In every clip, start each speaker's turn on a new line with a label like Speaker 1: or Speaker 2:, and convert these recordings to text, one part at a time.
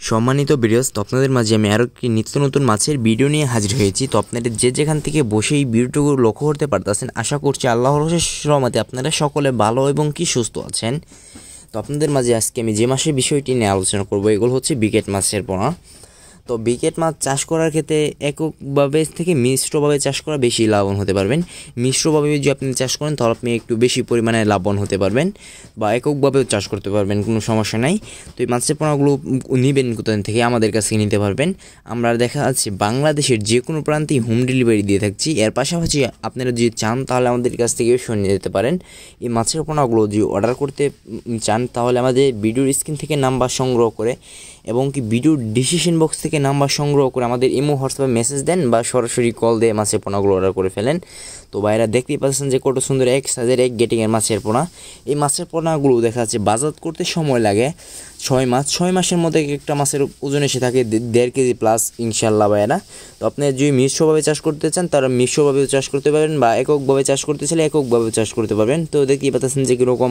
Speaker 1: সম্মানিত ভিউয়ার্স, তো আপনাদের মাঝে আমি আরও একটি নিত্য নতুন মাছের ভিডিও নিয়ে হাজির হয়েছি। তো আপনারা যে যেখান থেকে বসে এই ভিডিওটুকু লক্ষ্য করতে পারতেছেন, আশা করছি আল্লাহর অশেষ রহমতে আপনারা সকলে ভালো এবং কি সুস্থ আছেন। তো আপনাদের মাঝে আজকে আমি যে মাছের বিষয়টি নিয়ে আলোচনা করব, এগুলো হচ্ছে বিকেট মাছের পোনা। তো বিকেট মাছ চাষ করার ক্ষেত্রে এককভাবে থেকে মিশ্রভাবে চাষ করা বেশি লাভবান হতে পারবেন। মিশ্রভাবে যদি আপনি চাষ করেন তাহলে আপনি একটু বেশি পরিমাণে লাভবান হতে পারবেন, বা এককভাবেও চাষ করতে পারবেন, কোনো সমস্যা নাই। তো এই মাছের পোনাগুলো নেবেন কোথায় থেকে? আমাদের কাছ থেকে নিতে পারবেন। আমরা দেখা যাচ্ছে বাংলাদেশের যে কোনো প্রান্তেই হোম ডেলিভারি দিয়ে থাকছি। এর পাশাপাশি আপনারা যদি চান তাহলে আমাদের কাছ থেকে শুনে যেতে পারেন। এই মাছের পোনাগুলো যদি অর্ডার করতে চান তাহলে আমাদের ভিডিওর স্ক্রিন থেকে নাম্বার সংগ্রহ করে এবং কি ভিডিওর ডিসক্রিপশন বক্স থেকে নাম্বার সংগ্রহ করে আমাদের ইমো হোয়াটসঅ্যাপে মেসেজ দেন বা সরাসরি কল দিয়ে মাছের পোনাগুলো অর্ডার করে ফেলেন। তো ভাইরা দেখতেই পাচ্ছেন যে কত সুন্দর এক সাইজের এক গেটিংয়ের মাছের পোনা। এই মাছের পোনাগুলো দেখা যাচ্ছে বাজার করতে সময় লাগে 6 মাস। 6 মাসের মধ্যে একটা মাছের ওজন এসে থাকে 1.5 কেজি প্লাস ইনশাল্লাহ ভাইরা। তো আপনি যদি মিশ্রভাবে চাষ করতে চান তারা মিশ্রভাবেও চাষ করতে পারবেন, বা এককভাবে চাষ করতে চাইলে এককভাবে চাষ করতে পারবেন। তো দেখতেই পাচ্ছেন যে কীরকম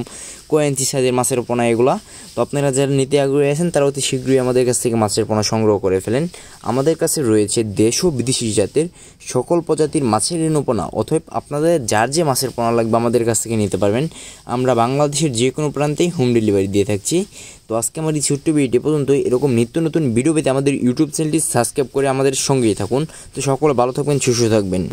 Speaker 1: কয় ইঞ্চি সাইজের মাছের পোনা এগুলা। তো আপনারা যারা নিতে আগ্রহী আছেন তারা অতি শীঘ্রই আমাদের কাছ থেকে মাছের পোনা সংগ্রহ করে ফেলেন। আমাদের কাছে রয়েছে দেশ ও বিদেশি জাতের সকল প্রজাতির মাছের রেণুপোনা। অতএব আপনাদের যার যে মাছের পোনা লাগবে আমাদের কাছ থেকে নিতে পারবেন। আমরা বাংলাদেশের যে কোনো প্রান্তেই হোম ডেলিভারি দিয়ে থাকছি। তো আজকে আমার এই ছোট্ট ভিডিওটি পর্যন্ত। এরকম নিত্য নতুন ভিডিও পেতে আমাদের ইউটিউব চ্যানেলটি সাবস্ক্রাইব করে আমাদের সঙ্গেই থাকুন। তো সকলে ভালো থাকবেন, সুস্থ থাকবেন।